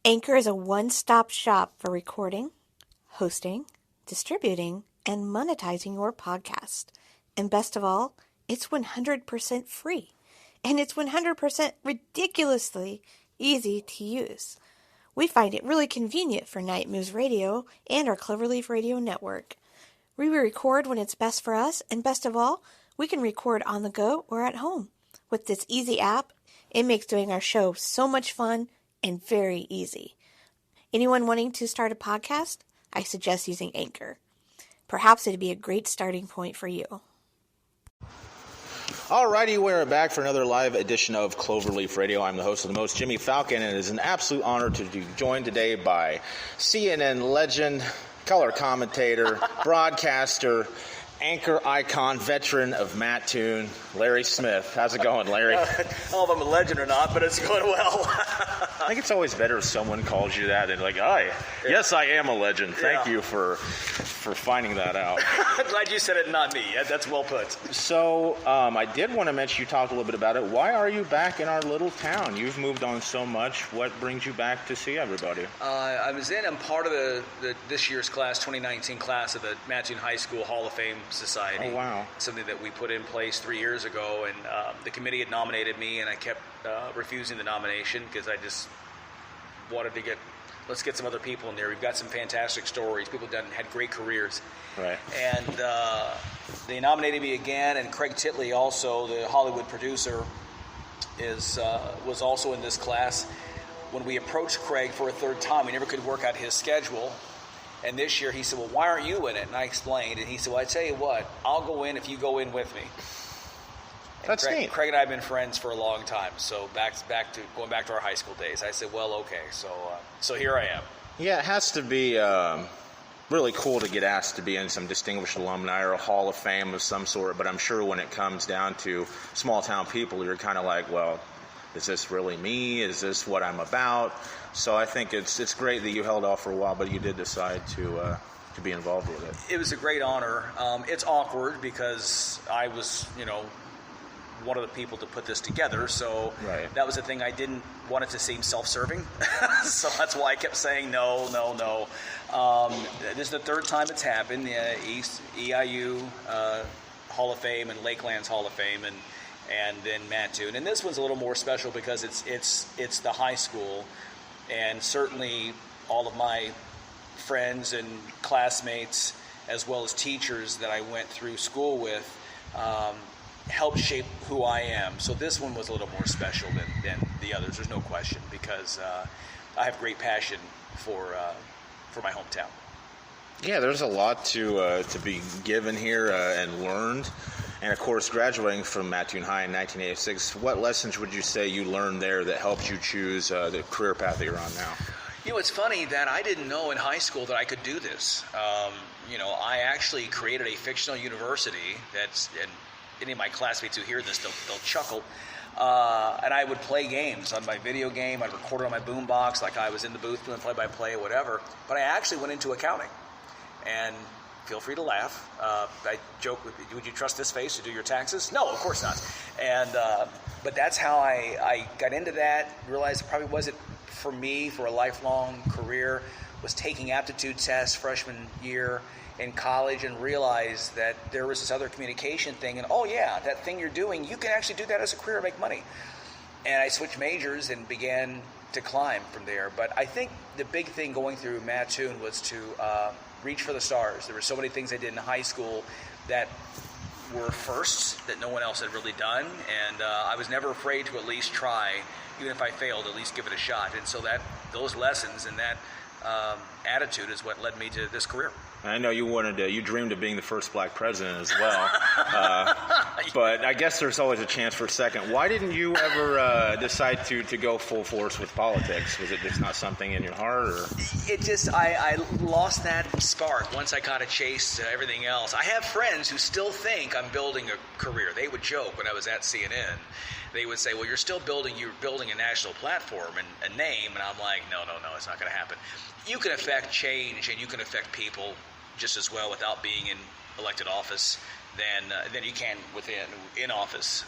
Anchor is a one-stop shop for recording, hosting, distributing, and monetizing your podcast. And best of all, it's 100% free. And it's 100% ridiculously easy to use. We find it really convenient for Night Moves Radio and our Cloverleaf Radio network. We record when it's best for us, and best of all, we can record on the go or at home. With this easy app, it makes doing our show so much fun and very easy. Anyone wanting to start a podcast? I suggest using Anchor. Perhaps it'd be a great starting point for you. Alrighty, we're back for another live edition of Cloverleaf Radio. I'm the host of the Most Jimmy Falcon, and it is an absolute honor to be joined today by CNN legend, color commentator, broadcaster, anchor icon, veteran of Mattoon, Larry Smith. How's it going, Larry? I don't know if I'm a legend or not, but it's going well. I think it's always better if someone calls you that and like, yes, I am a legend. Thank you for finding that out. I'm glad you said it, not me. That's well put. So I did want to mention, you talked a little bit about it. Why are you back in our little town? You've moved on so much. What brings you back to see everybody? I'm part of this year's class, 2019 class of the Mattoon High School Hall of Fame Society. Oh, wow. Something that we put in place 3 years ago, and the committee had nominated me, and I kept refusing the nomination because I just wanted to let's get some other people in there. We've got some fantastic stories. People had great careers. Right. And they nominated me again, and Craig Titley, also the Hollywood producer, was also in this class. When we approached Craig for a third time, we never could work out his schedule. And this year he said, well, why aren't you in it? And I explained, and he said, well, I tell you what, I'll go in if you go in with me. And That's neat. Craig and I have been friends for a long time, so going back to our high school days. I said, well, okay, so here I am. Yeah, it has to be really cool to get asked to be in some distinguished alumni or a Hall of Fame of some sort, but I'm sure when it comes down to small town people, you're kind of like, well, is this really me? Is this what I'm about? So I think it's great that you held off for a while, but you did decide to be involved with it. It was a great honor. It's awkward because I was, one of the people to put this together, so right. That was the thing. I didn't want it to seem self-serving, so that's why I kept saying no. This is the third time it's happened. EIU Hall of Fame and Lakeland's Hall of Fame, and then Mattoon. And this one's a little more special because it's the high school, and certainly all of my friends and classmates, as well as teachers that I went through school with, helped shape who I am. So this one was a little more special than the others. There's no question, because I have great passion for my hometown. Yeah, there's a lot to be given here and learned. And, of course, graduating from Mattoon High in 1986, what lessons would you say you learned there that helped you choose the career path that you're on now? It's funny that I didn't know in high school that I could do this. I actually created a fictional university and any of my classmates who hear this, they'll chuckle. And I would play games on my video game. I'd record it on my boombox like I was in the booth doing play-by-play or whatever. But I actually went into accounting. And feel free to laugh. I joke with, would you trust this face to do your taxes? No, of course not. And but that's how I got into that. Realized it probably wasn't for me for a lifelong career. Was taking aptitude tests freshman year in college and realized that there was this other communication thing. And that thing you're doing, you can actually do that as a career and make money. And I switched majors and began to climb from there. But I think the big thing going through Mattoon was to reach for the stars. There were so many things I did in high school that were firsts that no one else had really done, and I was never afraid to at least try, even if I failed, at least give it a shot. And so those lessons and that attitude is what led me to this career. I know you dreamed of being the first black president as well, but I guess there's always a chance for a second. Why didn't you ever decide to go full force with politics? Was it just not something in your heart? Or? I lost that spark once I kind of chased everything else. I have friends who still think I'm building a career. They would joke when I was at CNN. They would say, well, you're building a national platform and a name. And I'm like, no, it's not going to happen. You can affect change and you can affect people just as well without being in elected office than you can in office.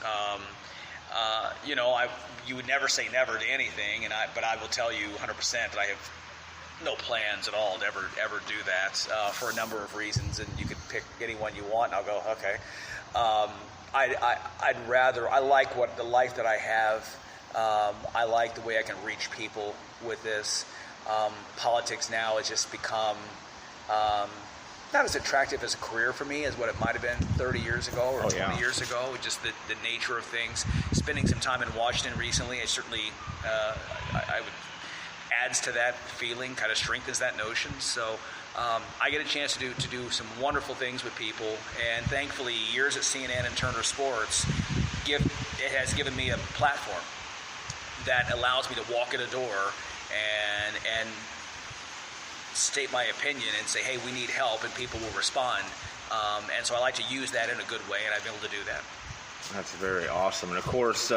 You would never say never to anything, but I will tell you 100% that I have no plans at all to ever do that for a number of reasons, and you could pick any one you want, and I'll go, okay. I like the life that I have. I like the way I can reach people with this. Politics now has just become not as attractive as a career for me as what it might have been 30 years ago or 20 years ago. Just the nature of things. Spending some time in Washington recently, I certainly I would adds to that feeling, kind of strengthens that notion. So I get a chance to do some wonderful things with people, and thankfully, years at CNN and Turner Sports has given me a platform that allows me to walk in a door and state my opinion and say, hey, we need help, and people will respond. And so I like to use that in a good way, and I've been able to do that. That's very awesome. And of course,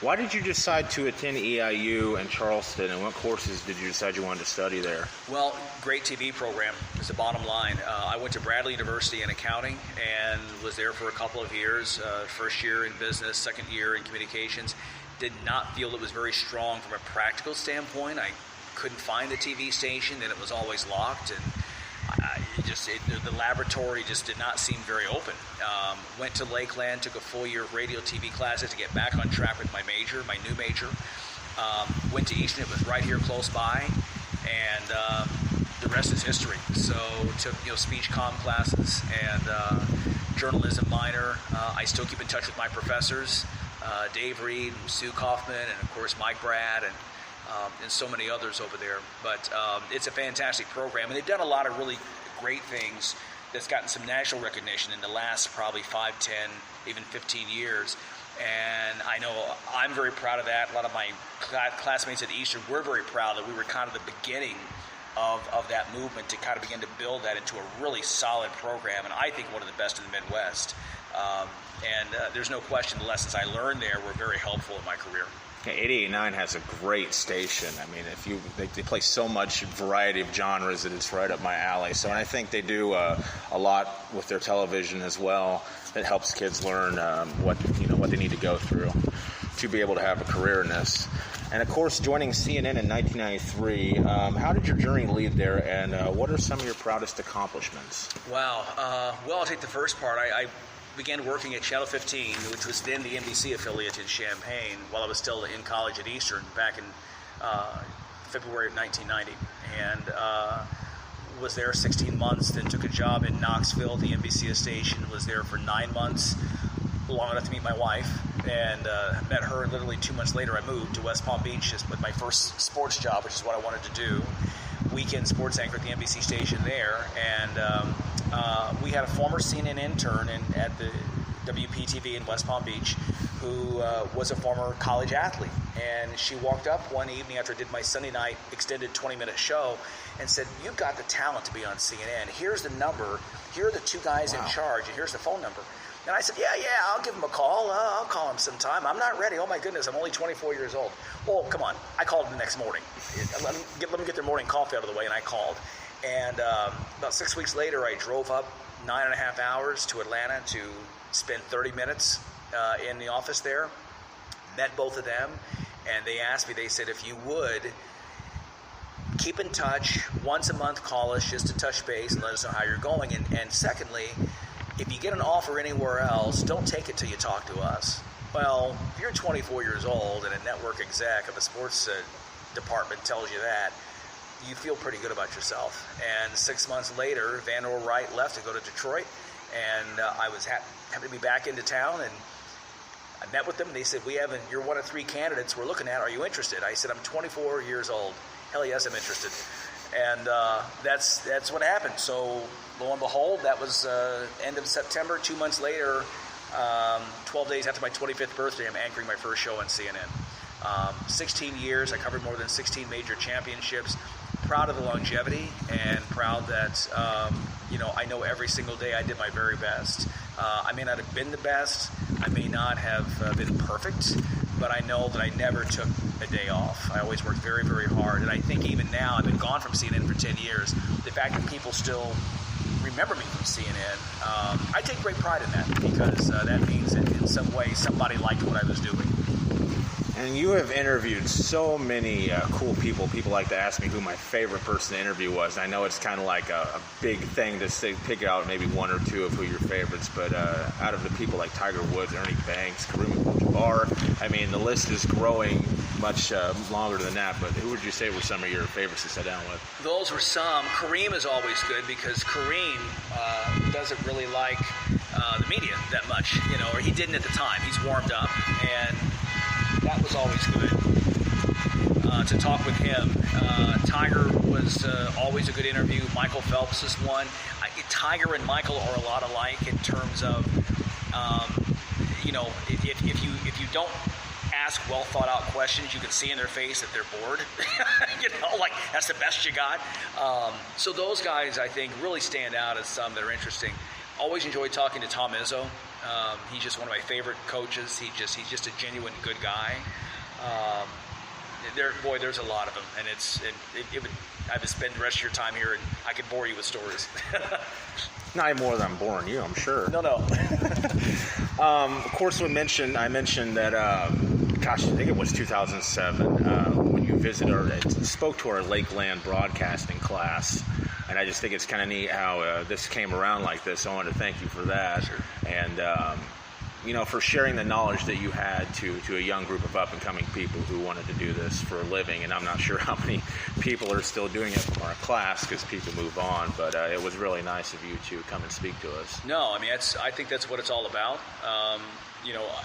why did you decide to attend EIU and Charleston, and what courses did you decide you wanted to study there? Well, great TV program is the bottom line. I went to Bradley University in accounting and was there for a couple of years. First year in business, second year in communications. Did not feel it was very strong from a practical standpoint. I couldn't find a TV station, and it was always locked, and the laboratory just did not seem very open. Went to Lakeland, took a full year of radio TV classes to get back on track with my new major. Went to Eastern, it was right here close by, and the rest is history. So took speech comm classes and journalism minor. I still keep in touch with my professors, Dave Reed, and Sue Kaufman, and of course Mike Brad, and so many others over there. But it's a fantastic program, and they've done a lot of really great things that's gotten some national recognition in the last probably 5, 10, even 15 years. And I know I'm very proud of that. A lot of my classmates at Eastern were very proud that we were kind of the beginning of that movement to kind of begin to build that into a really solid program, and I think one of the best in the Midwest. And there's no question the lessons I learned there were very helpful in my career. Yeah, 88.9 has a great station. I mean, they play so much variety of genres that it's right up my alley. So, and I think they do a lot with their television as well that helps kids learn what they need to go through to be able to have a career in this. And of course, joining CNN in 1993, how did your journey lead there, and what are some of your proudest accomplishments? Wow. Well, I'll take the first part. I began working at Channel 15, which was then the NBC affiliate in Champaign, while I was still in college at Eastern back in February of 1990. And was there 16 months, then took a job in Knoxville, the NBC station, was there for 9 months, long enough to meet my wife, and met her, and literally 2 months later I moved to West Palm Beach with my first sports job, which is what I wanted to do. Weekend sports anchor at the NBC station there, and we had a former CNN intern at the WPTV in West Palm Beach who was a former college athlete, and she walked up one evening after I did my Sunday night extended 20-minute show and said, "You've got the talent to be on CNN. Here's the number, here are the two guys in charge, and here's the phone number." And I said, yeah, I'll give him a call. I'll call him sometime. I'm not ready. Oh, my goodness, I'm only 24 years old. Well, come on. I called the next morning. Let me get their morning coffee out of the way, and I called. And about 6 weeks later, I drove up 9.5 hours to Atlanta to spend 30 minutes in the office there. Met both of them, and they asked me, they said, if you would, keep in touch. Once a month, call us just to touch base and let us know how you're going. And secondly, if you get an offer anywhere else, don't take it till you talk to us. Well, if you're 24 years old and a network exec of a sports department tells you that, you feel pretty good about yourself. And 6 months later, Van Orr Wright left to go to Detroit, and I was happy to be back into town, and I met with them. They said, you're one of 3 candidates we're looking at. Are you interested? I said, I'm 24 years old. Hell yes, I'm interested. And that's what happened. So lo and behold, that was end of September. 2 months later, 12 days after my 25th birthday, I'm anchoring my first show on CNN. 16 years, I covered more than 16 major championships. Proud of the longevity, and proud that I know every single day I did my very best. I may not have been the best, I may not have been perfect, but I know that I never took a day off. I always worked very, very hard. And I think even now, I've been gone from CNN for 10 years, the fact that people still remember me from CNN, I take great pride in that, because that means that in some way somebody liked what I was doing. And you have interviewed so many cool people. People like to ask me who my favorite person to interview was. I know it's kind of like a big thing to say, pick out maybe one or two of who your favorites, but out of the people like Tiger Woods, Ernie Banks, Kareem Abdul-Jabbar, I mean, the list is growing much longer than that, but who would you say were some of your favorites to sit down with? Those were some. Kareem is always good, because Kareem doesn't really like the media that much, or he didn't at the time. He's warmed up, and that was always good to talk with him. Tiger was always a good interview. Michael Phelps is one. Tiger and Michael are a lot alike in terms of, if you don't ask well thought out questions, you can see in their face that they're bored. Like that's the best you got. So those guys, I think, really stand out as some that are interesting. Always enjoyed talking to Tom Izzo. He's just one of my favorite coaches. He's just a genuine good guy. There's a lot of them, and I would spend the rest of your time here, and I could bore you with stories. Not any more than I'm boring you, I'm sure. No. Of course, I mentioned that, I think it was 2007, when you visited or spoke to our Lakeland broadcasting class. And I just think it's kind of neat how this came around like this. I want to thank you for that. Sure. And, for sharing the knowledge that you had to a young group of up-and-coming people who wanted to do this for a living. And I'm not sure how many people are still doing it from our class, because people move on. But it was really nice of you to come and speak to us. No, I mean, I think that's what it's all about.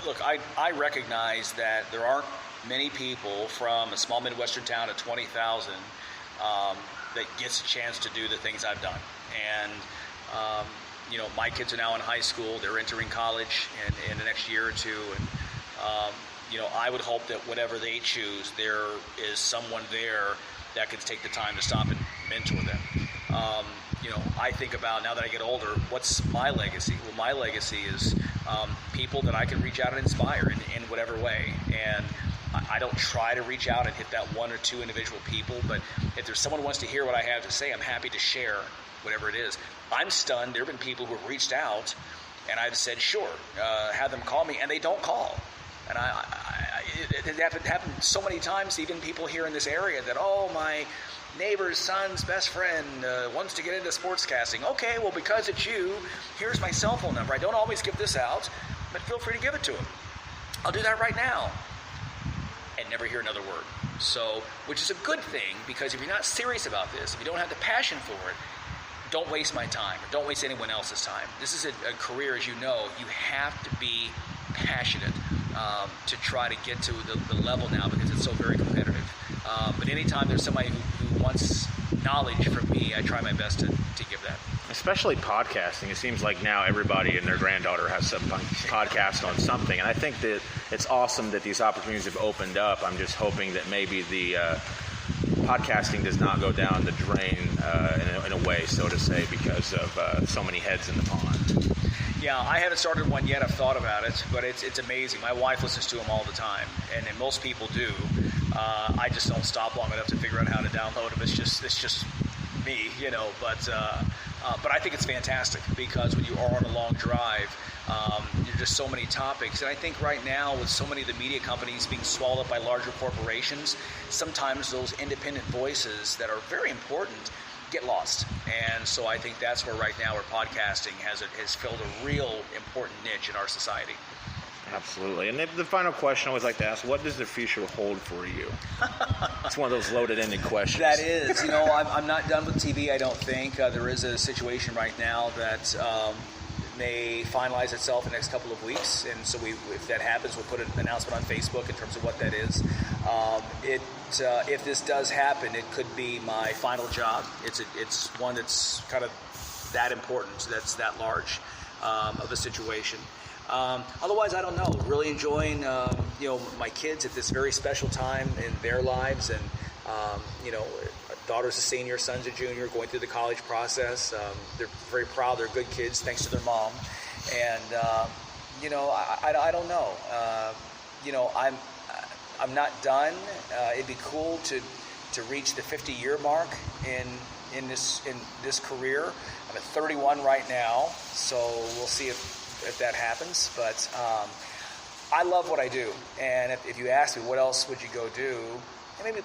Look, I recognize that there aren't many people from a small Midwestern town of 20,000 that gets a chance to do the things I've done. And, my kids are now in high school. They're entering college in the next year or two. And, I would hope that whatever they choose, there is someone there that can take the time to stop and mentor them. I think about, now that I get older, what's my legacy? Well, my legacy is people that I can reach out and inspire in whatever way. And I don't try to reach out and hit that one or two individual people, but if there's someone who wants to hear what I have to say, I'm happy to share whatever it is. I'm stunned. There have been people who have reached out, and I've said, sure, have them call me, and they don't call. And it happened so many times, even people here in this area, that, my neighbor's son's best friend wants to get into sportscasting. Okay, well, because it's you, here's my cell phone number. I don't always give this out, but feel free to give it to him. I'll do that right now. And never hear another word. So, which is a good thing, because if you're not serious about this, if you don't have the passion for it, don't waste my time, or don't waste anyone else's time. This is a career, as you know, you have to be passionate to try to get to the level now, because it's so very competitive. But anytime there's somebody who wants knowledge from me, I try my best to give that. Especially podcasting. It seems like now everybody and their granddaughter has some podcast on something. And I think that it's awesome that these opportunities have opened up. I'm just hoping that maybe the podcasting does not go down the drain in a way, so to say, because of so many heads in the pond. Yeah, I haven't started one yet. I've thought about it, but it's amazing. My wife listens to them all the time, and most people do. I just don't stop long enough to figure out how to download them. It's just me, but I think it's fantastic, because when you are on a long drive, there's just so many topics. And I think right now, with so many of the media companies being swallowed up by larger corporations, sometimes those independent voices that are very important get lost. And so I think that's where right now where podcasting has filled a real important niche in our society. Absolutely. And the final question I always like to ask, what does the future hold for you? It's one of those loaded-ended questions. That is. I'm not done with TV, I don't think. There is a situation right now that may finalize itself in the next couple of weeks. And so if that happens, we'll put an announcement on Facebook in terms of what that is. If this does happen, it could be my final job. It's one that's kind of that important, that's that large of a situation. Otherwise, I don't know. Really enjoying, my kids at this very special time in their lives, and daughter's a senior, son's a junior, going through the college process. They're very proud. They're good kids, thanks to their mom. And I don't know. I'm not done. It'd be cool to reach the 50-year mark in this career. I'm at 31 right now, so we'll see if that happens. But I love what I do, and if you ask me what else would you go do, maybe